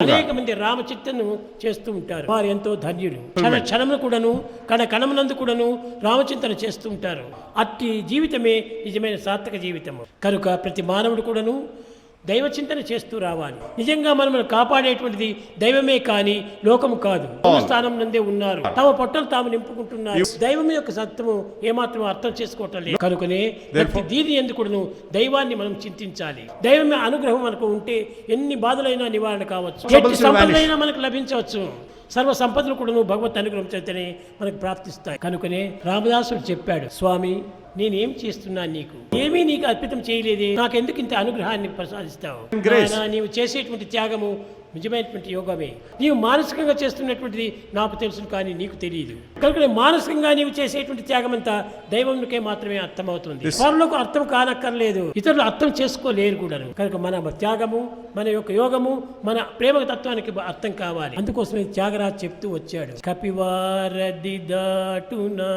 అనేక మంది రామచిత్తను చేస్తూ ఉంటారు. వారు ఎంతో ధన్యులు. క్షణ క్షణమును కూడాను కణ కణమునందు కూడాను రామచింతన చేస్తూ ఉంటారు. అట్టి జీవితమే నిజమైన సార్థక జీవితము. కనుక ప్రతి మానవుడు కూడాను దైవ చింతన చేస్తూ రావాలి. నిజంగా మనల్ని కాపాడేటువంటిది దైవమే కాని లోకము కాదు. స్థానం నందే ఉన్నారు. తమ పొట్టలు తాము నింపుకుంటున్నారు. దైవం యొక్క సత్యము ఏమాత్రం అర్థం చేసుకోవటం లేదు. కనుకనే దీని ఎందుకును దైవాన్ని మనం చింతించాలి. దైవమే అనుగ్రహం మనకు ఉంటే ఎన్ని బాధలైనా నివారణ కావచ్చు, ఎట్టి సంపదలైనా మనకు లభించవచ్చు. సర్వ సంపదలు కూడా భగవత్ అనుగ్రహం చేతనే మనకు ప్రాప్తిస్తాయి. కనుకనే రామదాసుడు చెప్పాడు, స్వామి నేనేం చేస్తున్నాను, నీకు ఏమీ నీకు అర్పితం చేయలేదే, నాకెందుకు ఇంత అనుగ్రహాన్ని ప్రసాదిస్తావు? నీవు చేసేటువంటి త్యాగము నిజమైనటువంటి యోగమే. నీవు మానసికంగా చేస్తున్నటువంటిది నాకు తెలుసు కానీ నీకు తెలియదు. కనుక మానసికంగా నీవు చేసేటువంటి త్యాగం అంతా దైవంకే మాత్రమే అర్థమవుతుంది. వారులకు అర్థం కానక్కర్లేదు, ఇతరులు అర్థం చేసుకోలేరు కూడా. కనుక మన త్యాగము, మన యొక్క యోగము, మన ప్రేమ తత్వానికి అర్థం కావాలి. అందుకోసమే త్యాగరాజు చెప్తూ వచ్చాడు, కపివారది దాటునా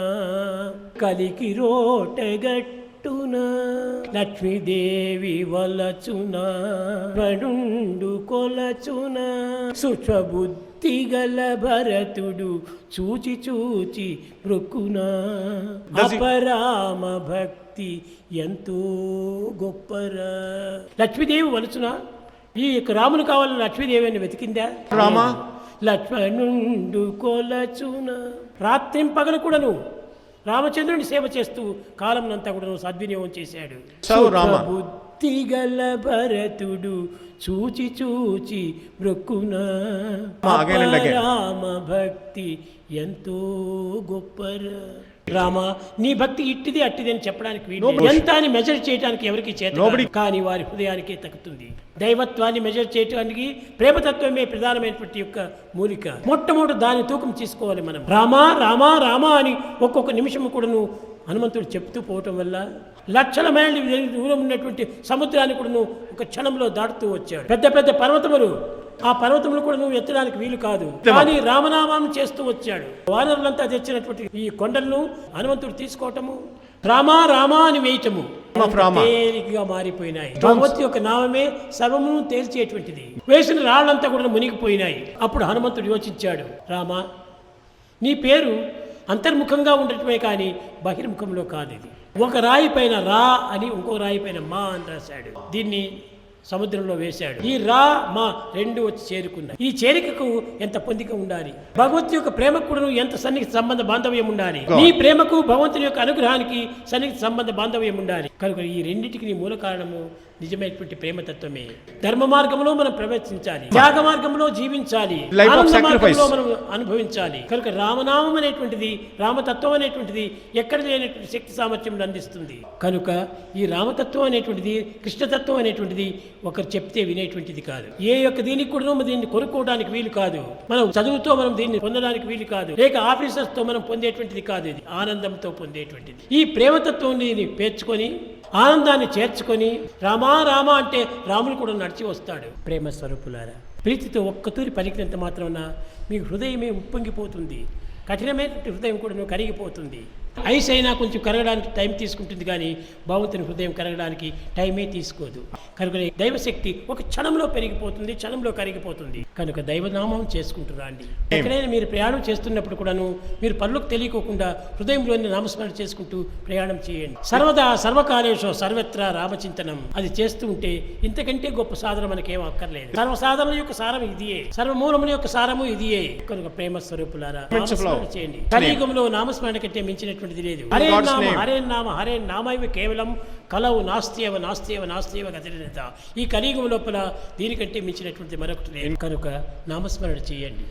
కలికి రోటగట్ లక్ష్మీదేవి వలచునా వరుండు కొలచునా సుషబుద్ధి గల భరతుడు చూచి చూచి మృక్కునా అపరామ భక్తి ఎంతో గొప్పరా. లక్ష్మీదేవి వలచునా? ఈ యొక్క రాములు కావాలని లక్ష్మీదేవి అని వెతికిందా? రామా లక్ష్మణుండు కొలచునా. రాత్రిం పగలు కూడాను రామచంద్రుని సేవ చేస్తూ కాలంనంతా కూడా సద్వినియోగం చేశాడు. బుద్ధి గల భరతుడు చూచి చూచి మృక్కునా రామ భక్తి ఎంతో గొప్పరా. రామ నీ భక్తి ఇట్టిది అట్టిది అని చెప్పడానికి వీలు, ఎంత అని మెజర్ చేయడానికి ఎవరికి చేత కానీ వారి హృదయానికే తగ్గుతుంది. దైవత్వాన్ని మెజర్ చేయడానికి ప్రేమతత్వమే ప్రధానమైనటువంటి యొక్క మూలిక. మొట్టమొదటి దాని తూకం తీసుకోవాలి మనం. రామా రామా రామా అని ఒక్కొక్క నిమిషం కూడాను హనుమంతుడు చెప్తూ పోవటం వల్ల లక్షల మైళ్ళ దూరం ఉన్నటువంటి సముద్రాన్ని కూడాను ఒక క్షణంలో దాటుతూ వచ్చాడు. పెద్ద పెద్ద పర్వతములు, ఆ పర్వతములు కూడా నువ్వు ఎత్తడానికి వీలు కాదు, కానీ రామనామాన్ని చేస్తూ వచ్చాడు. వానరులంతా తెచ్చినటువంటి ఈ కొండలను హనుమంతుడు తీసుకోవటము, రామా రామా అని వేయటము తేలికగా మారిపోయినాయి. భగవత్ యొక్క నామమే సర్వమును తేల్చేటువంటిది. వేసిన రాళ్ళంతా కూడా మునిగిపోయినాయి. అప్పుడు హనుమంతుడు యోచించాడు, రామా నీ పేరు అంతర్ముఖంగా ఉండటమే కానీ బహిర్ముఖంలో కాదు. ఇది ఒక రాయి పైన రా అని, ఇంకో రాయి పైన మా అని రాశాడు. దీన్ని సముద్రంలో వేశాడు. ఈ రా మా రెండు వచ్చి చేరుకున్నాయి. ఈ చేరికకు ఎంత పొందిక ఉండాలి, భగవంతుని యొక్క ప్రేమకు కూడా ఎంత సన్నిహిత సంబంధ బాంధవ్యం ఉండాలి. నీ ప్రేమకు భగవంతుని యొక్క అనుగ్రహానికి సన్నిహిత సంబంధ బాంధవ్యం ఉండాలి. కనుక ఈ రెండింటికి నీ మూల కారణము నిజమైనటువంటి ప్రేమతత్వమే. ధర్మ మార్గంలో మనం ప్రవేశించాలి, త్యాగ మార్గంలో జీవించాలి, ఆనంద మార్గంలో మనం అనుభవించాలి. కనుక రామనామం అనేటువంటిది, రామతత్వం అనేటువంటిది ఎక్కడ లేనటువంటి శక్తి సామర్థ్యం అందిస్తుంది. కనుక ఈ రామతత్వం అనేటువంటిది, కృష్ణతత్వం అనేటువంటిది ఒకరు చెప్తే వినేటువంటిది కాదు. ఏ యొక్క దీనికి కూడా మనం దీన్ని కొనుక్కోవడానికి వీలు కాదు. మనం చదువుతో మనం దీన్ని పొందడానికి వీలు కాదు, లేక ఆఫీసర్స్ తో మనం పొందేటువంటిది కాదు. ఇది ఆనందంతో పొందేటువంటిది. ఈ ప్రేమతత్వం పేర్చుకొని ఆనందాన్ని చేర్చుకొని రామా రామా అంటే రాములు కూడా నడిచి వస్తాడు. ప్రేమ స్వరూపులారా, ప్రీతితో ఒక్కతూరి పలికినంత మాత్రాన మీ హృదయమే ఉప్పొంగిపోతుంది. కఠినమైన హృదయం కూడా కరిగిపోతుంది. ఐస్ అయినా కొంచెం కరగడానికి టైం తీసుకుంటుంది, కానీ భగవంతుని హృదయం కరగడానికి టైమే తీసుకోదు. కనుక దైవశక్తి ఒక క్షణంలో పెరిగిపోతుంది, క్షణంలో కరిగిపోతుంది. కనుక దైవనామం చేసుకుంటురా అండి. ఎక్కడైనా మీరు ప్రయాణం చేస్తున్నప్పుడు కూడాను మీరు పనులకు తెలియకోకుండా హృదయంలోని నామస్మరణ చేసుకుంటూ ప్రయాణం చేయండి. సర్వదా సర్వకాలేషు సర్వత్రా రామచింతనం. అది చేస్తూ ఉంటే ఇంతకంటే గొప్ప సాధన మనకేం అక్కర్లేదు. సర్వసాధన యొక్క సారం ఇదియే, సర్వమూలముల యొక్క సారము ఇదియే. కనుక ప్రేమ స్వరూపులారా నామస్మరణ చేయండి. కలియుగంలో నామస్మరణ కంటే మించిన లేదు. హరే నామ హరే నామ హరే నామైవ కేవలం కలవు నాస్త్యవ నాస్త్యవ నాస్త్యవ గతిరత. ఈ కలియుగం లోపల దీనికంటే మించినటువంటి మరొకటి లేదు. కనుక నామస్మరణ చేయండి.